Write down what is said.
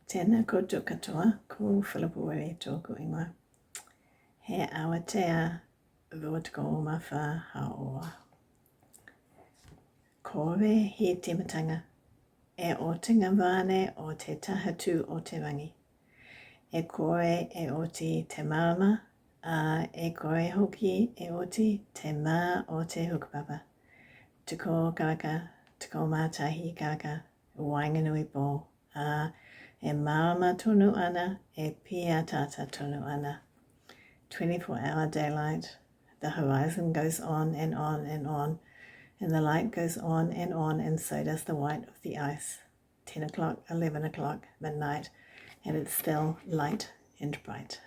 Tēnā koutou katoa, ko Philippa Werry tōku ingoa. He awatea votko mawha hāora. Kore he timatanga, e o te ngawāne o te tahatu o te rangi. E kore e oti te marama, a e kore hoki e oti te mā o te hukapapa. Tuko karaka, tuko mātahi karaka, whakanui pō, a e marama tonu ana, e pia tata tonu ana. 24-hour daylight, the horizon goes on and on and on, and the light goes on, and so does the white of the ice. 10 o'clock, 11 o'clock, midnight, and it's still light and bright.